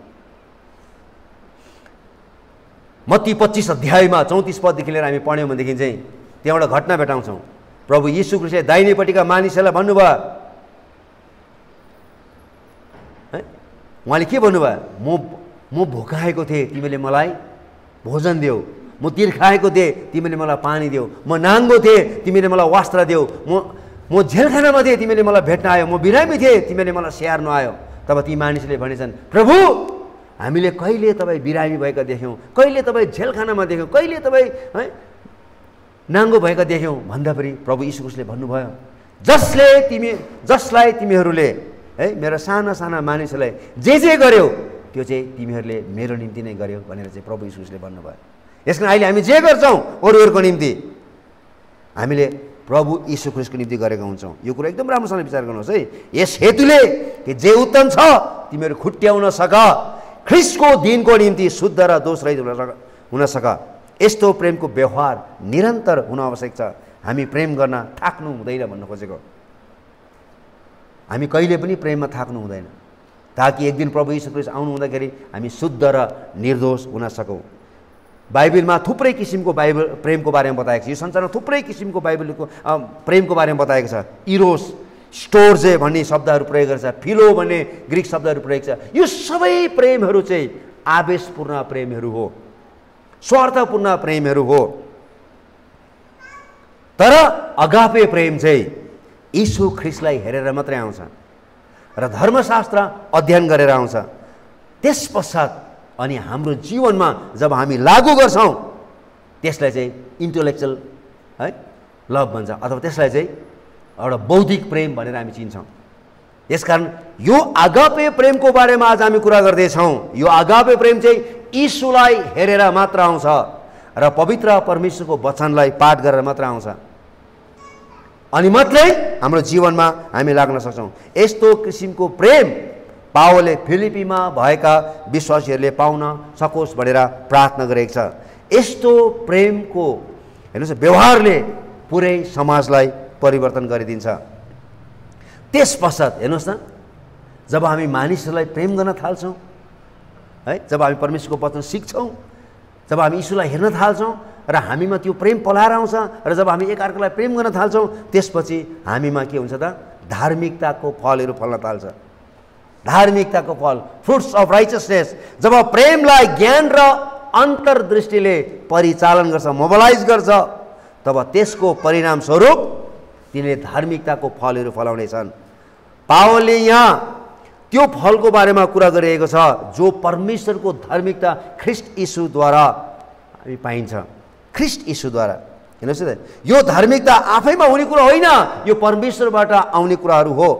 मत्ती 25 अध्यायमा 34 पददेखि लिएर हामी पढ्यौँ भनेदेखि चाहिँ त्यहाँ एउटा घटना भेटाउँछौँ। प्रभु येशू ख्रीष्टले दाहिनेपट्टिका मानिसहरूलाई भन्नुभयो है, उहाँले के भन्नुभयो, म भोकाएको थिएँ, तिमीले मलाई भोजन देऊ, म तिर्खाएको थिएँ, तिमीले मलाई पानी देऊ, म नाङ्गो थिएँ, तिमीले मलाई वस्त्र देऊ, म झेलखानामा थिएँ, तिमीले मलाई भेट्न आयो, म बिरामी थिएँ, तिमीले मलाई स्याहार्नु आयो। तब ती मानिसले भनेछन्, प्रभु हामीले कहिले तपाईँ बिरामी भएका देख्यौँ, कहिले तपाईँ झेलखानामा देख्यौँ, कहिले तपाईँ है नाङ्गो भएका देख्यौँ भन्दाफेरि प्रभु यीशु ख्रीष्टले भन्नुभयो, जसलाई तिमीहरूले है मेरा साना साना मानिसहरूलाई जे गर्यौ त्यो चाहिँ तिमीहरूले मेरो निम्ति नै गर्यौ भनेर चाहिँ प्रभु यीशु ख्रीष्टले भन्नुभयो। यसकारण अहिले हामी जे गर्छौँ अरूहरूको निम्ति हामीले प्रभु यीशु ख्रीष्टको निम्ति गरेका हुन्छौँ। यो कुरा एकदम राम्रोसँग विचार गर्नुहोस् है। यस हेतुले कि जे उत्तम छ तिमीहरू खुट्याउन सक, ख्रीष्टको दिनको निम्ति शुद्ध र दोष रहित हुन सक। यस्तो प्रेमको व्यवहार निरन्तर हुन आवश्यक छ। हामी प्रेम गर्न थाक्नु हुँदैन भन्न खोजेको। हामी कहिले पनि प्रेममा थाक्नु हुँदैन, ताकि एक दिन प्रभु यीशु ख्रीष्ट आउनु हुँदाखेरि हामी शुद्ध र निर्दोष हुन सकौँ। बाइबलमा थुप्रै किसिमको प्रेमको बारेमा बताएको छ। यो संसारमा थुप्रै किसिमको बाइबलको प्रेमको बारेमा बताएको छ। इरोस स्टोर्जे भन्ने शब्दहरू प्रयोग गर्छ, फिलो भन्ने ग्रिक शब्दहरू प्रयोग छ। यो सबै प्रेमहरू चाहिँ आवेशपूर्ण प्रेमहरू हो, स्वार्थपूर्ण प्रेमहरू हो। तर अगापे प्रेम चाहिँ यीशु ख्रीष्टलाई हेरेर मात्रै आउँछ र धर्मशास्त्र अध्ययन गरेर आउँछ। त्यसपश्चात अनि हाम्रो जीवनमा जब हामी लागू गर्छौँ त्यसलाई चाहिँ इन्टेलेक्चुअल है लभ भन्छ, अथवा त्यसलाई चाहिँ एउटा बौद्धिक प्रेम भनेर हामी चिन्छौँ। यसकारण यो अगापे प्रेमको बारेमा आज हामी कुरा गर्दैछौँ। यो अगापे प्रेम चाहिँ यीशुलाई हेरेर मात्र आउँछ र पवित्र परमेश्वरको वचनलाई पाठ गरेर मात्र आउँछ, अनि मात्रै हाम्रो जीवनमा हामी लाग्न सक्छौँ। यस्तो किसिमको प्रेम पावलले फिलिपीमा भएका विश्वासीहरूले पाउन सकोस् भनेर प्रार्थना गरेको छ। यस्तो प्रेमको हेर्नुहोस् व्यवहारले पुरै समाजलाई परिवर्तन गरिदिन्छ। त्यसपश्चात हेर्नुहोस् न, जब हामी मानिसहरूलाई प्रेम गर्न थाल्छौँ है, जब हामी परमेश्वरको वचन सिक्छौँ, जब हामी यीशुलाई हेर्न थाल्छौँ र हामीमा त्यो प्रेम पलाएर आउँछ र जब हामी एकअर्कालाई प्रेम गर्न थाल्छौँ त्यसपछि हामीमा के हुन्छ त, धार्मिकताको फलहरू फल्न थाल्छ। धार्मिकताको फल, फ्रुट्स अफ राइचसनेस। जब प्रेमलाई ज्ञान र अन्तर्दृष्टिले परिचालन गर्छ, मोबिलाइज गर्छ, तब त्यसको परिणाम स्वरूप तिनले धार्मिकताको फलहरू फलाउनेछन्। पावलले यहाँ त्यो फलको बारेमा कुरा गरिएको छ जो परमेश्वरको धार्मिकता ख्रीष्ट यीशुद्वारा हामी पाइन्छ। ख्रीष्ट यीशुद्वारा हेर्नुहोस् त, यो धार्मिकता आफैमा हुने कुरा होइन, यो परमेश्वरबाट आउने कुराहरू हो।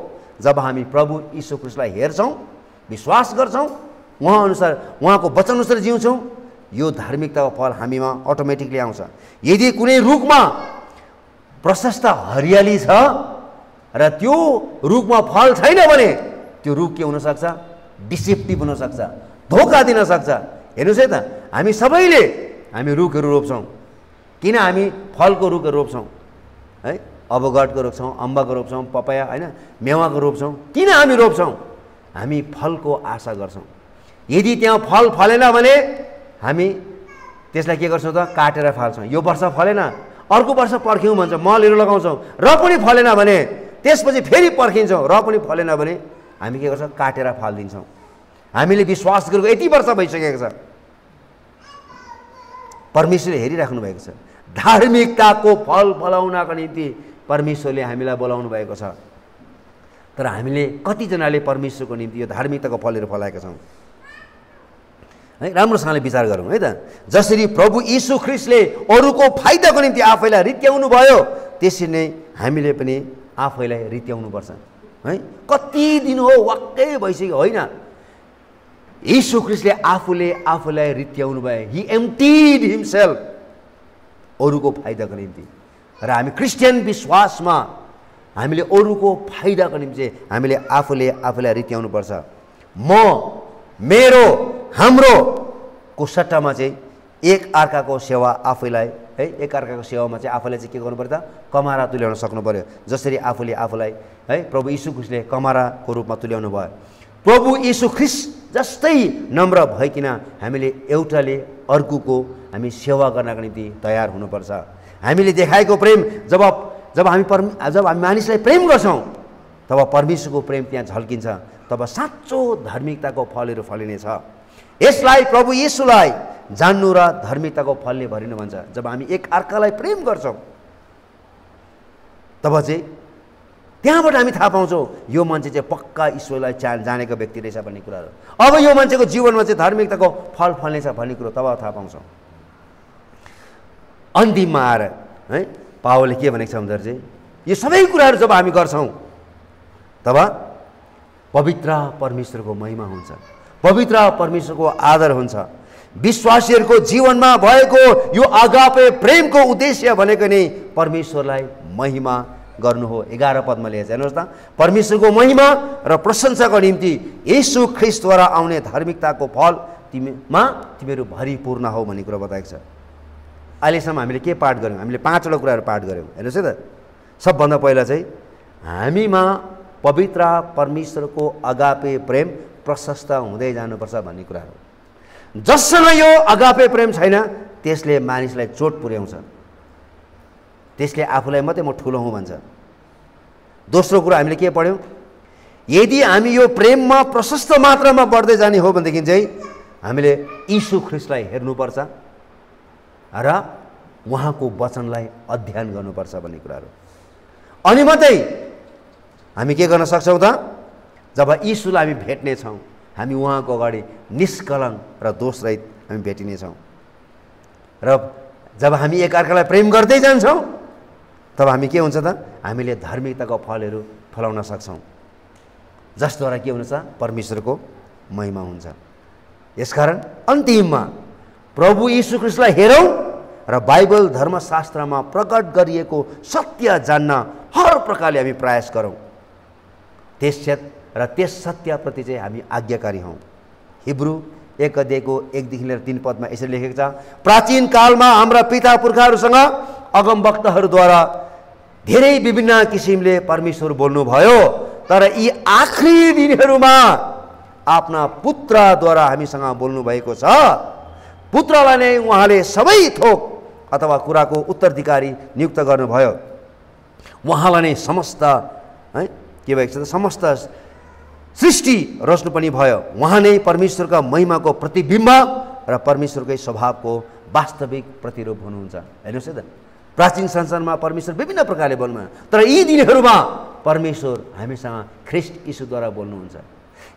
जब हामी प्रभु यीशु ख्रीष्टलाई हेर्छौँ, विश्वास गर्छौँ, उहाँ अनुसार उहाँको वचन अनुसार जिउँछौँ, यो धार्मिकताको फल हामीमा अटोमेटिकली आउँछ। यदि कुनै रुखमा प्रशस्त हरियाली छ र त्यो रुखमा फल छैन भने त्यो रुख के हुनसक्छ, डिसेप्टिभ हुनसक्छ, धोका दिन सक्छ। हेर्नुहोस् है त, हामी सबैले हामी रुखहरू रोप्छौँ। किन हामी फलको रुखहरू रोप्छौँ है, अभोगाडको रोप्छौँ, अम्बाको रोप्छौँ, पपाया होइन, मेवाको रोप्छौँ। किन हामी रोप्छौँ? हामी फलको आशा गर्छौँ। यदि त्यहाँ फल फलेन भने हामी त्यसलाई के गर्छौँ त, काटेर फाल्छौँ। यो वर्ष फलेन, अर्को वर्ष पर्ख्यौँ भन्छ, मलहरू लगाउँछौँ र पनि फलेन भने त्यसपछि फेरि पर्खिन्छौँ र पनि फलेन भने हामी के गर्छौँ, काटेर फालिदिन्छौँ। हामीले विश्वास गरेको यति वर्ष भइसकेको छ, परमेश्वरले हेरिराख्नु भएको छ। धार्मिकताको फल फलाउनका निम्ति परमेश्वरले हामीलाई बोलाउनु भएको छ। तर हामीले कतिजनाले परमेश्वरको निम्ति यो धार्मिकताको फलहरू फलाएका छौँ है? राम्रोसँगले विचार गरौँ है त। जसरी प्रभु यीशु ख्रीष्टले अरूको फाइदाको निम्ति आफैलाई रित्याउनु भयो, त्यसरी नै हामीले पनि आफैलाई रित्याउनुपर्छ है। कति दिन हो वाक्कै भइसक्यो होइन, यीशु ख्रीष्टले आफूलाई रित्याउनु भयो। हि एम्प्टिड हिमसेल्फ अरूको फाइदाको निम्ति। र हामी क्रिस्चियन विश्वासमा हामीले अरूको फाइदाको निम्ति हामीले आफूलाई रित्याउनुपर्छ। म, मेरो, हाम्रो को सट्टामा चाहिँ एक अर्काको सेवा आफैलाई है, एक अर्काको सेवामा चाहिँ आफूलाई चाहिँ के गर्नु पर्यो त, कमारा तुल्याउन सक्नु पर्यो। जसरी आफूलाई है प्रभु यीशु ख्रीष्टले कमाराको रूपमा तुल्याउनु भयो। प्रभु यीशु ख्रीष्ट जस्तै नम्र भइकन हामीले एउटाले अर्कोको हामी सेवा गर्नका निम्ति तयार हुनुपर्छ। हामीले देखाएको प्रेम जब हामी मानिसलाई प्रेम गर्छौँ तब परमेश्वरको प्रेम त्यहाँ झल्किन्छ, तब साँचो धार्मिकताको फलहरू फलिनेछ। यसलाई प्रभु येशूलाई जान्नु र धार्मिकताको फलले भरिनु भन्छ। जब हामी एक अर्कालाई प्रेम गर्छौँ तब चाहिँ त्यहाँबाट हामी थाहा पाउँछौँ यो मान्छे चाहिँ पक्का ईश्वरलाई जानेको व्यक्ति रहेछ भन्ने कुराहरू। अब यो मान्छेको जीवनमा चाहिँ धार्मिकताको फल फल्नेछ भन्ने कुरो तब थाहा पाउँछौँ। अन्तिममा आएर है पावलले के भनेको छ भन्दाखेरि चाहिँ यो सबै कुराहरू जब हामी गर्छौँ तब पवित्र परमेश्वरको महिमा हुन्छ, पवित्र परमेश्वरको आदर हुन्छ। विश्वासीहरूको जीवनमा भएको यो आगापे प्रेमको उद्देश्य भनेको नै परमेश्वरलाई महिमा गर्नु हो। 11 पदमा लेखेको छ, हेर्नुहोस् त, परमेश्वरको महिमा र प्रशंसाको निम्ति येशू ख्रीष्टद्वारा आउने धार्मिकताको फल तिमीहरू भरिपूर्ण हो भन्ने कुरा बताएको छ। अहिलेसम्म हामीले के पाठ गऱ्यौँ? हामीले 5वटा कुराहरू पाठ गऱ्यौँ। हेर्नुहोस् है त, सबभन्दा पहिला चाहिँ हामीमा पवित्र परमेश्वरको अगापे प्रेम प्रशस्त हुँदै जानुपर्छ भन्ने कुराहरू। जससँग यो अगापे प्रेम छैन त्यसले मानिसलाई चोट पुर्याउँछ, त्यसले आफूलाई मात्रै म ठुलो हुँ भन्छ। दोस्रो कुरा हामीले के पढ्यौँ? यदि हामी यो प्रेममा प्रशस्त मात्रामा बढ्दै जाने हो भनेदेखि चाहिँ हामीले यीशु ख्रीष्टलाई हेर्नुपर्छ र उहाँको वचनलाई अध्ययन गर्नुपर्छ भन्ने कुराहरू। अनि मात्रै हामी के गर्न सक्छौँ त? जब यीशुलाई हामी भेट्नेछौँ, हामी उहाँको अगाडि निष्कलङ्क र दोषरहित हामी भेटिनेछौँ। र जब हामी एकअर्कालाई प्रेम गर्दै जान्छौँ तब हामी के हुन्छ त? हामीले धार्मिकताको फलहरू फलाउन सक्छौँ, जसद्वारा के हुन्छ? परमेश्वरको महिमा हुन्छ। यसकारण अन्तिममा प्रभु यीशु ख्रीष्टलाई हेरौँ र बाइबल धर्मशास्त्रमा प्रकट गरिएको सत्य जान्न हर प्रकारले हामी प्रयास गरौँ। त्यस सत्यप्रति चाहिँ हामी आज्ञाकारी हौँ। हिब्रू 1 अध्यायको 1 देखि लिएर 3 पदमा यसरी लेखेको छ, प्राचीन कालमा हाम्रा पिता पुर्खाहरूसँग अगमवक्ताहरूद्वारा धेरै विभिन्न किसिमले परमेश्वर बोल्नुभयो, तर यी आखिरी दिनहरूमा आफ्ना पुत्रद्वारा हामीसँग बोल्नुभएको छ। पुत्रलाई नै उहाँले सबै थोक अथवा कुराको उत्तराधिकारी नियुक्त गर्नुभयो। उहाँलाई नै समस्त के भएको छ? समस्त सृष्टि रच्नु पनि भयो। उहाँ नै परमेश्वरका महिमाको प्रतिबिम्ब र परमेश्वरकै स्वभावको वास्तविक प्रतिरूप हुनुहुन्छ। हेर्नुहोस् है त, प्राचीन संसारमा परमेश्वर विभिन्न प्रकारले बोल्नुभयो, तर यी दिनहरूमा परमेश्वर हामीसँग ख्रीष्ट यीशुद्वारा बोल्नुहुन्छ।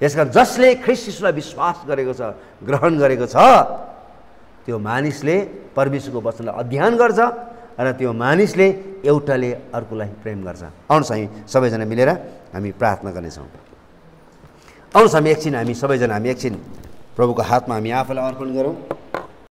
यसकारण जसले ख्रीष्ट यीशुलाई विश्वास गरेको छ, ग्रहण गरेको छ, त्यो मानिसले परमेश्वरको वचनलाई अध्ययन गर्छ र त्यो मानिसले एउटाले अर्कोलाई प्रेम गर्छ। आउनुहोस् हामी सबैजना मिलेर हामी प्रार्थना गर्नेछौँ। आउनुहोस् हामी एकछिन प्रभुको हातमा हामी आफूलाई अर्पण गरौँ।